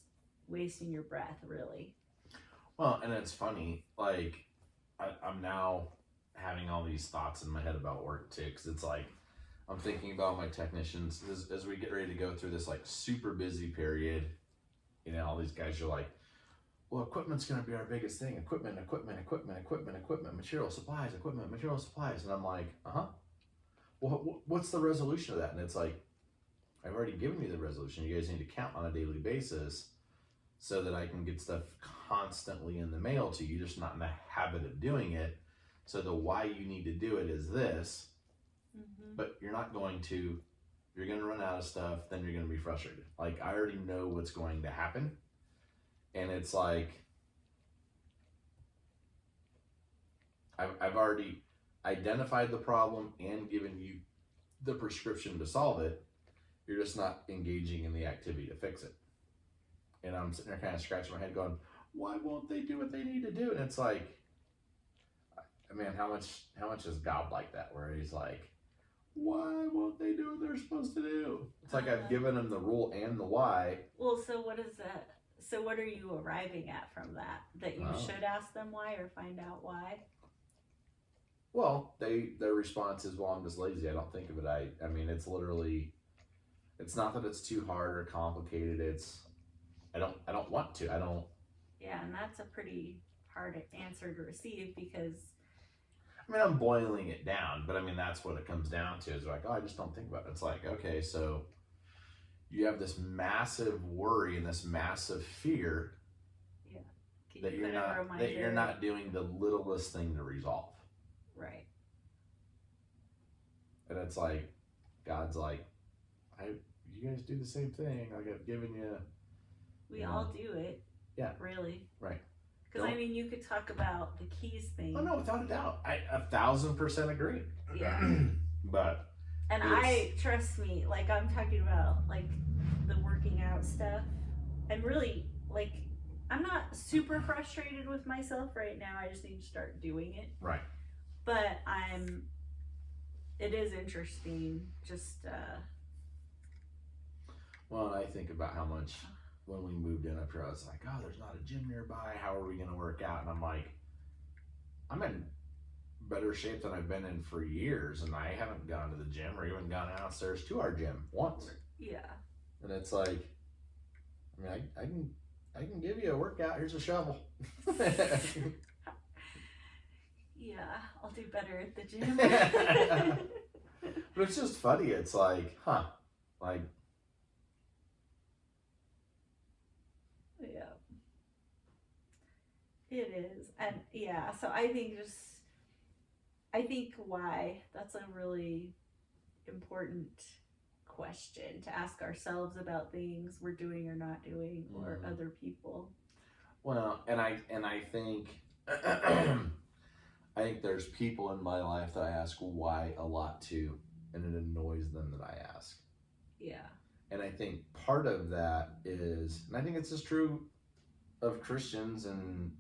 wasting your breath, really. Well, and it's funny, like I'm now having all these thoughts in my head about work too, because it's like I'm thinking about my technicians as we get ready to go through this like super busy period. You know, all these guys are like, well, equipment's going to be our biggest thing. Equipment, material supplies, And I'm like, well, what's the resolution of that? And it's like, I've already given you the resolution. You guys need to count on a daily basis so that I can get stuff constantly in the mail to you, just not in the habit of doing it. So the why you need to do it is this, but you're not going to. You're going to run out of stuff, then you're going to be frustrated. Like, I already know what's going to happen. And it's like, I've already identified the problem and given you the prescription to solve it. You're just not engaging in the activity to fix it. And I'm sitting there kind of scratching my head going, why won't they do what they need to do? And it's like, man, how much is God like that? Where he's like, why won't they do what they're supposed to do? It's like I've given them the rule and the why. Well, so what is that? So what are you arriving at from that? That you should ask them why or find out why? Well, their response is, well, I'm just lazy. I don't think of it. I mean, it's literally, it's not that it's too hard or complicated. It's, I don't want to. I don't. Yeah, and that's a pretty hard answer to receive because. I mean, I'm boiling it down, but I mean, that's what it comes down to is like, oh, I just don't think about it. It's like, okay, so you have this massive worry and this massive fear that you're not doing the littlest thing to resolve. Right. And it's like, God's like, you guys do the same thing. Like I've given you. We all do it. Yeah. Really. Right. Because I mean, you could talk about the keys thing. Oh no, without a doubt, I 1,000% agree. Yeah. But. And trust me, like I'm talking about like the working out stuff, and really like I'm not super frustrated with myself right now. I just need to start doing it. Right. But it is interesting. Just. Well, I think about how much. When we moved in up here, I was like, oh, there's not a gym nearby. How are we going to work out? And I'm like, I'm in better shape than I've been in for years. And I haven't gone to the gym or even gone downstairs to our gym once. Yeah. And it's like, I mean, I can give you a workout. Here's a shovel. Yeah, I'll do better at the gym. But it's just funny. It's like, like, yeah, it is. And yeah, so I think why, that's a really important question to ask ourselves about things we're doing or not doing, or other people. Well, and I think I think there's people in my life that I ask why a lot too, and it annoys them that I ask. Yeah. And I think part of that is, and I think it's just true of Christians and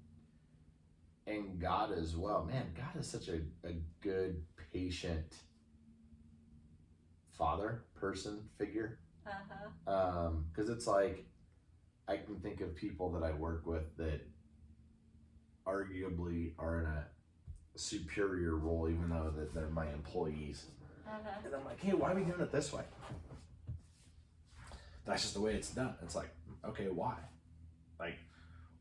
God as well. Man, God is such a good, patient father, person, figure. Because it's like, I can think of people that I work with that arguably are in a superior role, even though that they're my employees. And I'm like, hey, why are we doing it this way? That's just the way it's done. It's like, okay, why? Like,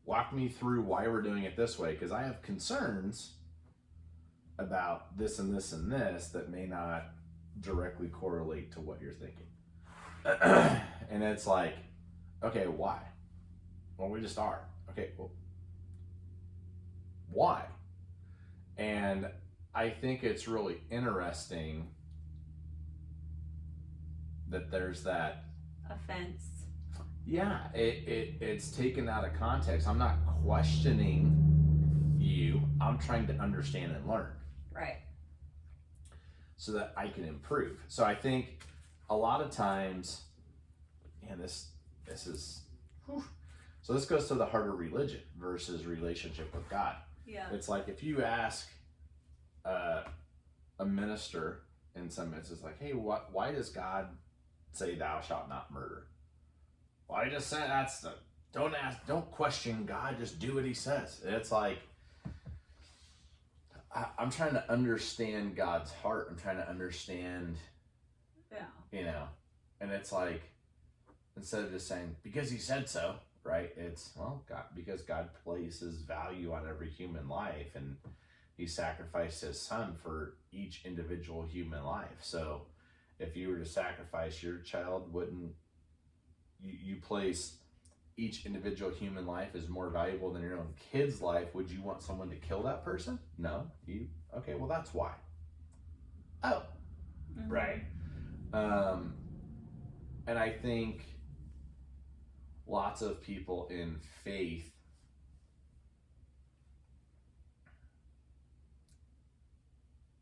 walk me through why we're doing it this way, because I have concerns about this and this and this that may not directly correlate to what you're thinking. And it's like, okay, why? Well, we just are. Okay, well, why? And I think it's really interesting that there's that offense. Yeah, it's taken out of context. I'm not questioning you. I'm trying to understand and learn. Right. So that I can improve. So I think a lot of times, and this is, whew. So this goes to the heart of religion versus relationship with God. Yeah. It's like if you ask a minister in some instances, like, hey, why does God say thou shalt not murder? Well, I just said don't question God, just do what he says. It's like, I'm trying to understand God's heart. I'm trying to understand, and it's like, instead of just saying, because he said so, right? It's, well, God, because God places value on every human life, and he sacrificed his son for each individual human life. So if you were to sacrifice your child, wouldn't you place each individual human life is more valuable than your own kid's life? Would you want someone to kill that person? No. Okay, well, that's why. Oh, Mm-hmm. right. And I think lots of people in faith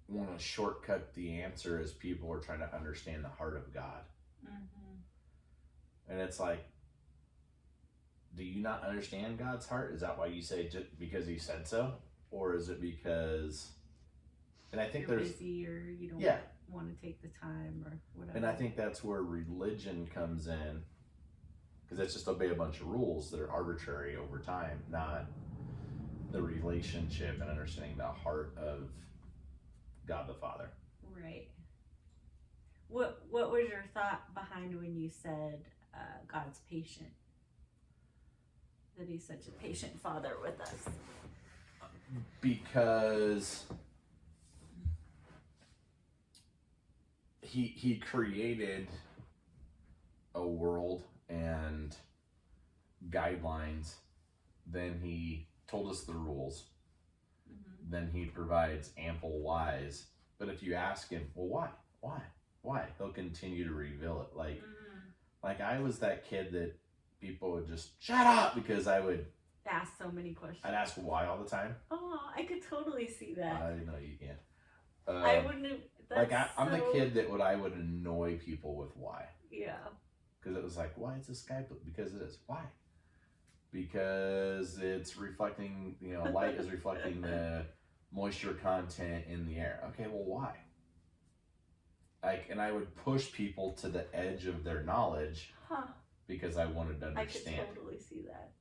want to shortcut the answer as people are trying to understand the heart of God. Mm-hmm. And it's like, do you not understand God's heart? Is that why you say just because he said so? Or is it because, and I think you're there's busy, or you don't want to take the time, or whatever. And I think that's where religion comes in, because it's just obey a bunch of rules that are arbitrary over time, not the relationship and understanding the heart of God the Father. Right. What was your thought behind when you said God's patient? That he's such a patient father with us. Because he created a world and guidelines, then he told us the rules, Mm-hmm. then he provides ample whys. But if you ask him, well, why, he'll continue to reveal it. Like I was that kid that people would just shut up because I would ask so many questions. I'd ask why all the time. Oh, I could totally see that. I know you can't. I wouldn't have. I'm the kid that I would annoy people with why. Yeah. Because it was like, why is the sky blue? Because it is. Why? Because it's reflecting, light is reflecting the moisture content in the air. Okay, well, why? And I would push people to the edge of their knowledge because I wanted to understand. I could totally see that.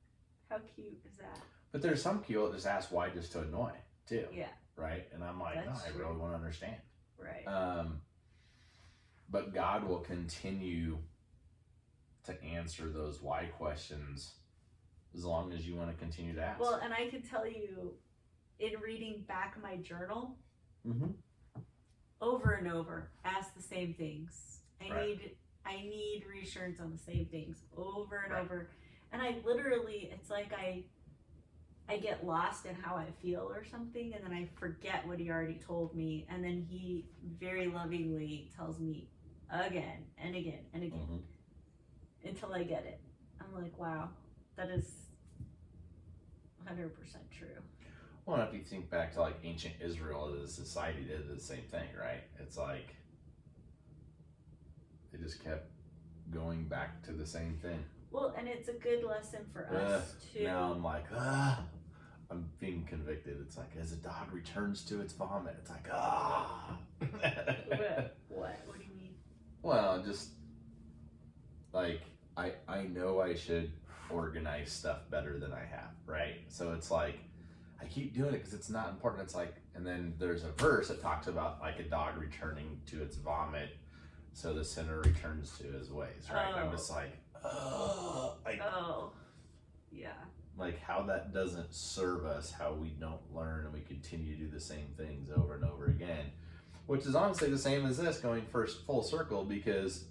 How cute is that? But there's some people that just ask why just to annoy, too. Yeah. Right? And I'm like, That's no, true. I really want to understand. Right. But God will continue to answer those why questions as long as you want to continue to ask. Well, and I can tell you, in reading back my journal, mm-hmm. over and over, ask the same things. I Right. need reassurance on the same things over and Right. over. And I literally, it's like I get lost in how I feel or something, and then I forget what he already told me, and then he very lovingly tells me again and again and again Mm-hmm. until I get it. I'm like, wow, that is 100% true. Well, if you think back to like ancient Israel, the society did the same thing, right? It's like they just kept going back to the same thing. Well, and it's a good lesson for us too. Now I'm like, I'm being convicted. It's like, as a dog returns to its vomit, it's like, What do you mean? Well, just like, I know I should organize stuff better than I have, right? So it's like, I keep doing it because it's not important. It's like, and then there's a verse that talks about like a dog returning to its vomit, so the sinner returns to his ways, right? And I'm just like, yeah. Like how that doesn't serve us, how we don't learn and we continue to do the same things over and over again, which is honestly the same as this, going first full circle, because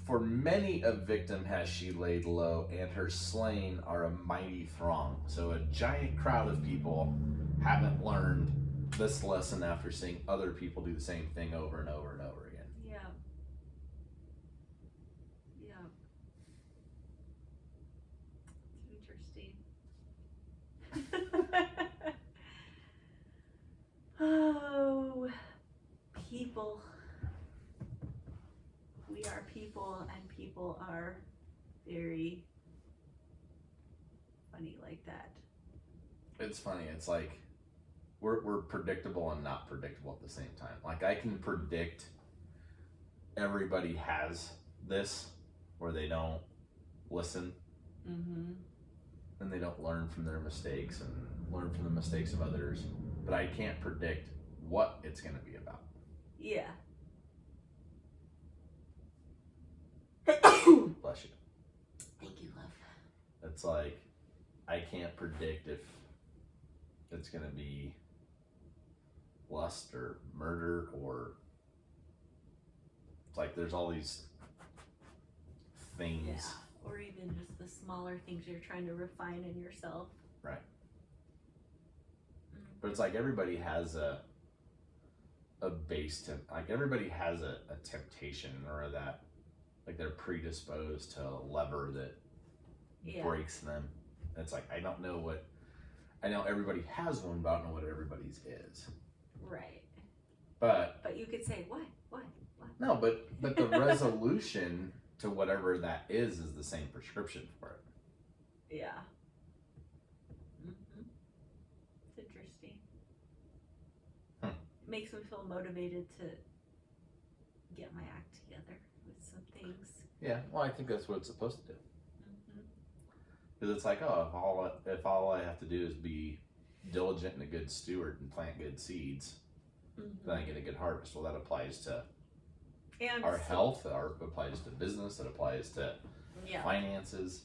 for many a victim has she laid low, and her slain are a mighty throng. So a giant crowd of people haven't learned this lesson after seeing other people do the same thing over and over and over again. Yeah. people. We are people, and people are very funny like that. It's funny. It's like we're predictable and not predictable at the same time. Like I can predict everybody has this where they don't listen Mm-hmm. and they don't learn from their mistakes and learn from the mistakes of others. But I can't predict what it's going to be about. Yeah. Bless you. Thank you, love. It's like I can't predict if it's going to be lust or murder or it's like there's all these things. Yeah. Or even just the smaller things you're trying to refine in yourself. Right. But it's like everybody has a base to, like everybody has a temptation or that, like they're predisposed to a lever that breaks them. And it's like, I know everybody has one, but I don't know what everybody's is. Right. But you could say, what? No, but the resolution to whatever that is the same prescription for it. Yeah. Mm-hmm. It's interesting. It makes me feel motivated to get my act together with some things. Yeah, well, I think that's what it's supposed to do. Mm-hmm. Because it's like, oh, if all I have to do is be diligent and a good steward and plant good seeds, then I get a good harvest. Well, that applies to our health, it applies to business, it applies to finances.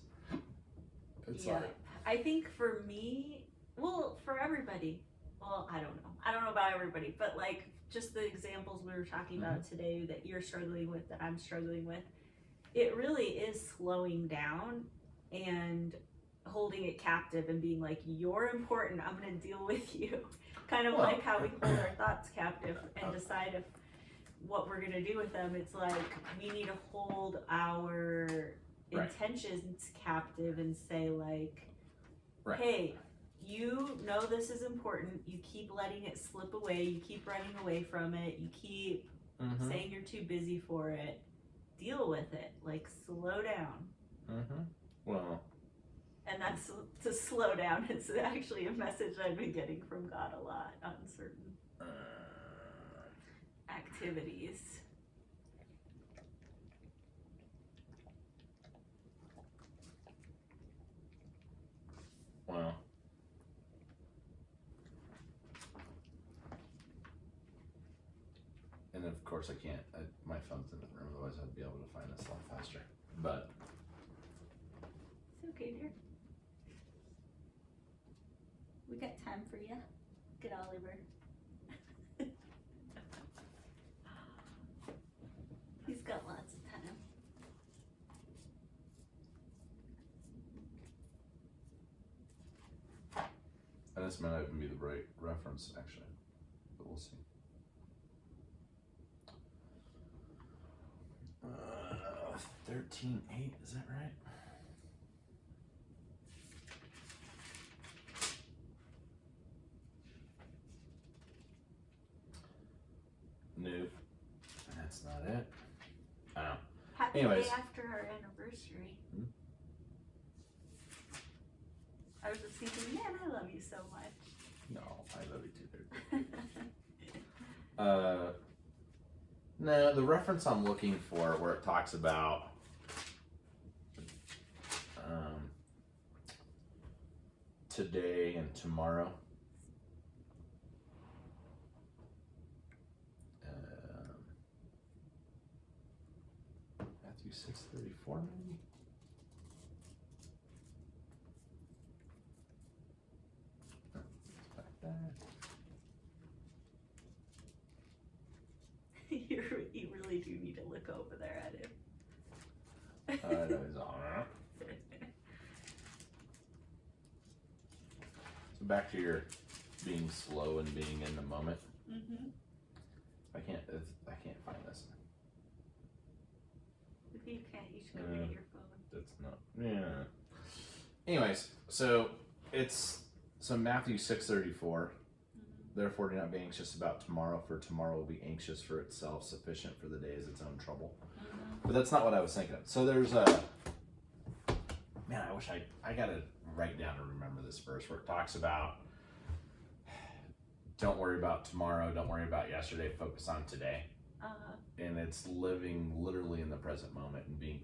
It's like, I think for me, well, for everybody, well, I don't know. I don't know about everybody, but like just the examples we were talking about today that you're struggling with, that I'm struggling with, it really is slowing down and holding it captive and being like, you're important, I'm going to deal with you. Kind of like how we hold our thoughts captive and decide if what we're going to do with them. It's like we need to hold our intentions captive and say like, hey, you know this is important, you keep letting it slip away, you keep running away from it, you keep saying you're too busy for it, deal with it, like slow down. Well, and that's to slow down. It's actually a message I've been getting from God a lot on certain activities. Well, and of course I can't, my phone's in the room, otherwise I'd be able to find this a lot faster. But it's okay, dear. We got time for you. Get Oliver. He's got lots of time. and this might not even be the right reference actually, but we'll see. 13:8, is that right? Nope, that's not it. I don't know. Happy Anyways. day after our anniversary. I was just thinking, man, I love you so much. No, I love you too. No, the reference I'm looking for where it talks about today and tomorrow. Matthew 6:34 maybe? Oh, it's back there. You really do need to look over there at him. That is all right. So back to your being slow and being in the moment. I can't find this. If you can't, you should go get your phone. That's not. Yeah. Anyways, so Matthew 6:34. Therefore, do not be anxious about tomorrow, for tomorrow will be anxious for itself. Sufficient for the day is its own trouble. But that's not what I was thinking of. So there's a, man, I wish I got to write down and remember this verse where it talks about, don't worry about tomorrow, don't worry about yesterday, focus on today. And it's living literally in the present moment and being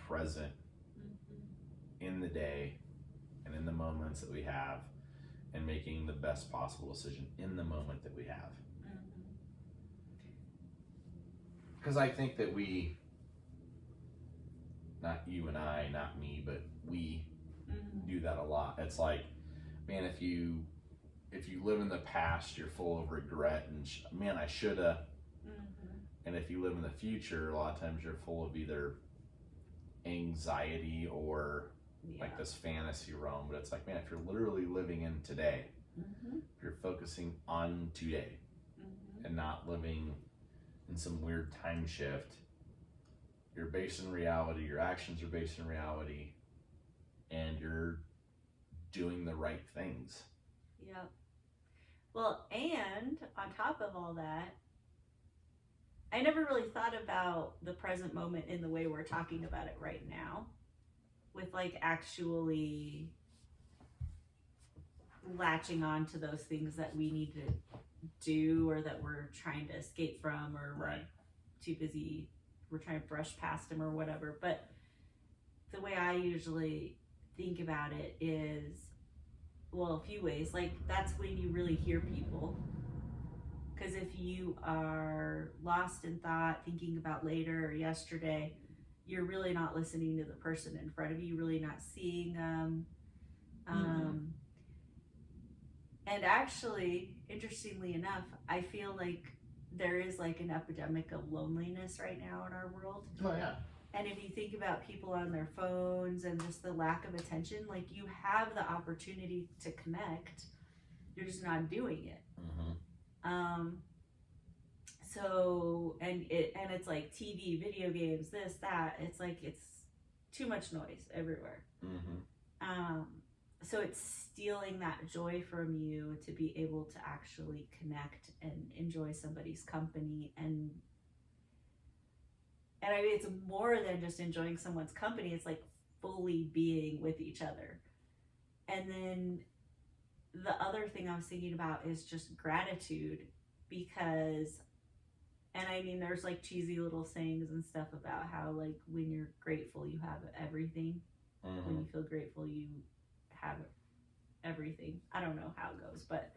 present in the day and in the moments that we have, and making the best possible decision in the moment that we have. Because I think that we, not you and I, not me, but we do that a lot. It's like, man, if you live in the past, you're full of regret and man, I shoulda. And if you live in the future, a lot of times you're full of either anxiety or like this fantasy realm. But it's like, man, if you're literally living in today, if you're focusing on today and not living in some weird time shift, you're based in reality, your actions are based in reality, and you're doing the right things. Yep. Well, and on top of all that, I never really thought about the present moment in the way we're talking about it right now, with like actually latching on to those things that we need to do or that we're trying to escape from, or we're too busy, we're trying to brush past them or whatever. But the way I usually think about it is, well, a few ways. Like, that's when you really hear people. Because if you are lost in thought, thinking about later or yesterday, you're really not listening to the person in front of you, really not seeing them. And actually, interestingly enough, I feel like there is like an epidemic of loneliness right now in our world. Oh, yeah. And if you think about people on their phones and just the lack of attention, like, you have the opportunity to connect, you're just not doing it. So, and it's like TV, video games, this, that, it's like, it's too much noise everywhere. So it's stealing that joy from you to be able to actually connect and enjoy somebody's company. And I mean, it's more than just enjoying someone's company. It's like fully being with each other. And then the other thing I was thinking about is just gratitude, because, and I mean, there's like cheesy little sayings and stuff about how, like, when you're grateful, you have everything. When you feel grateful, you have everything. I don't know how it goes, but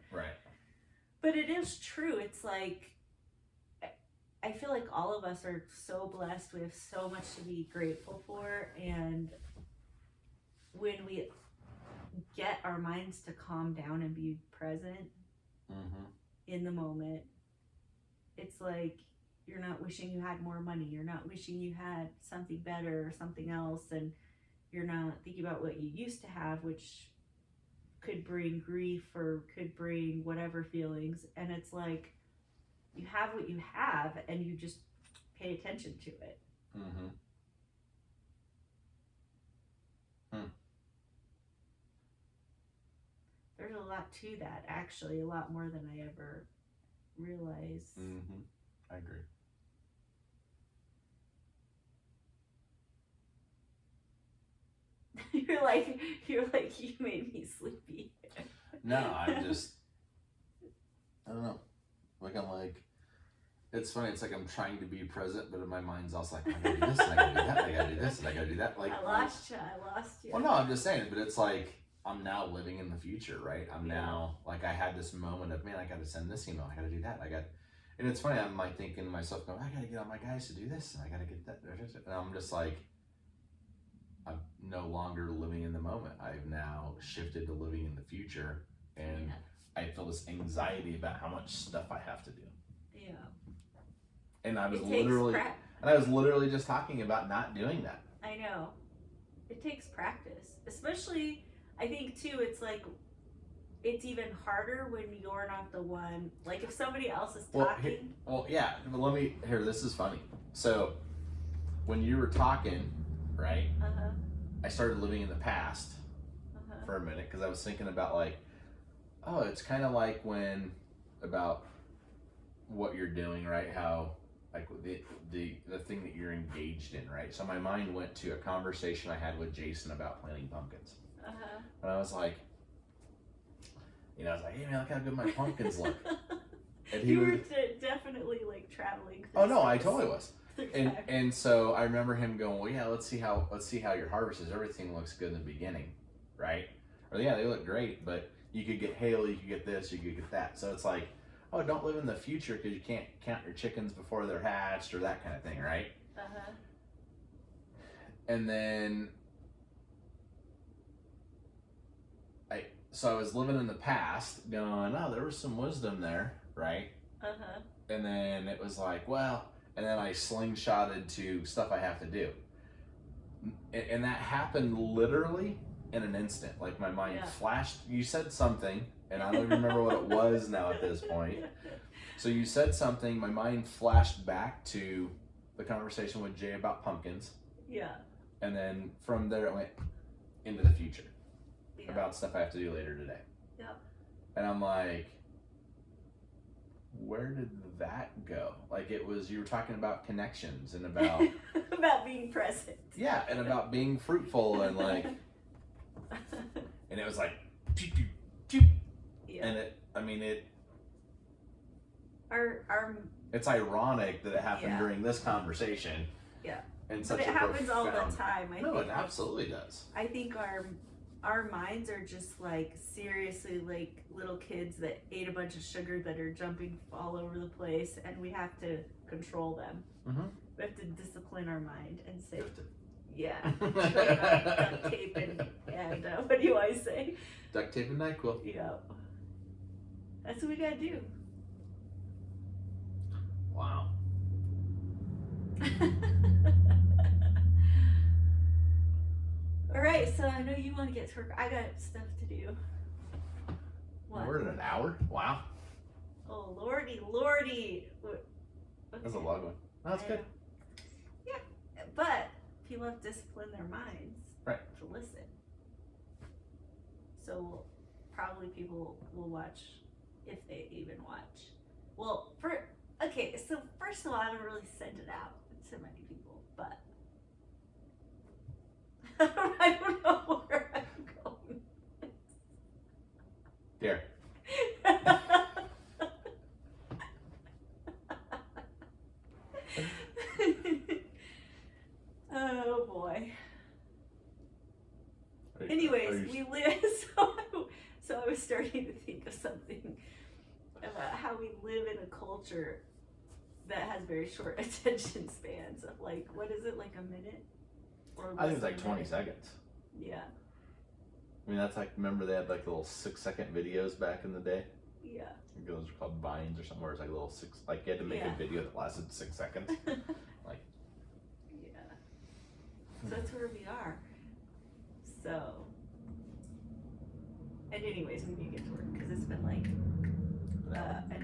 but it is true. It's like, I feel like all of us are so blessed. We have so much to be grateful for, and when we get our minds to calm down and be present in the moment, it's like, you're not wishing you had more money, you're not wishing you had something better or something else, and you're not thinking about what you used to have, which could bring grief or could bring whatever feelings. And it's like, you have what you have and you just pay attention to it. There's a lot to that, actually, a lot more than I ever realized. I agree. You're like, you made me sleepy. No, I don't know. Like, I'm like, it's funny. It's like I'm trying to be present, but in my mind's also like, I gotta do this, and I gotta do that, I gotta do this, and I gotta do that. Like, I lost you. Well, no, I'm just saying, but it's like, I'm now living in the future, right? I'm now, like, I had this moment of, man, I gotta send this email, I gotta do that, and it's funny, I'm like thinking to myself, going, I gotta get all my guys to do this, and I gotta get that, and I'm just like, I'm no longer living in the moment. I've now shifted to living in the future, and I feel this anxiety about how much stuff I have to do. Yeah. And I was literally just talking about not doing that. I know. It takes practice. Especially, I think too, it's like, it's even harder when you're not the one, like if somebody else is talking. But this is funny. So when you were talking, right? I started living in the past for a minute, because I was thinking about, like, oh, it's kind of like when about what you're doing, right? How like the thing that you're engaged in, right? So my mind went to a conversation I had with Jason about planting pumpkins. Uh-huh. And I was like, I was like, hey man, look how good my pumpkins look. And he You was, were definitely like traveling. oh no, I totally was. Okay. And so I remember him going, well, yeah, let's see how your harvest is. Everything looks good in the beginning, right? Or yeah, they look great, but you could get hail, you could get this, you could get that. So it's like, oh, don't live in the future because you can't count your chickens before they're hatched or that kind of thing, right? Uh-huh. And then so I was living in the past going, oh, there was some wisdom there, right? Uh-huh. And then it was like, well, and then I slingshotted to stuff I have to do. And that happened literally in an instant. Like my mind flashed, you said something, and I don't even remember what it was now at this point. So you said something, my mind flashed back to the conversation with Jay about pumpkins. Yeah. And then from there it went into the future. Yeah. About stuff I have to do later today. Yeah. And I'm like, where did that go? Like it was, you were talking about connections and about about being present. Yeah, and about being fruitful and like, and it was like, choo, choo, choo. Yeah. And our it's ironic that it happened Yeah. during this conversation. Yeah. And But it happens all the time. I No, think it absolutely does. I think our minds are just like seriously like little kids that ate a bunch of sugar that are jumping all over the place, and we have to control them. Mm-hmm. We have to discipline our mind and say, You have to yeah, duct tape and what do I say? duct tape and NyQuil. Yeah, that's what we gotta do. Wow. All right, so I know you want to get to work. I got stuff to do. What? We're in an hour? Wow. Oh, lordy. That's a long one. No, that's good. Yeah, but people have to discipline their minds Right. to listen. So probably people will watch if they even watch. Well, so first of all, I don't really send it out to many people, but I don't know where I'm going. Here. Oh boy. Are Anyways, you- we live. So I was starting to think of something about how we live in a culture that has very short attention spans of like, what is it, like a minute? Or I think it's less like than a 20 minute? seconds. Yeah, I mean, that's like, remember they had like little 6-second videos back in the day? yeah. I think those were called Vines or something, where it's like little like you had to make Yeah. a video that lasted 6 seconds. Like, Yeah. So that's where we are. So, and anyways, we need to get to work because it's been like an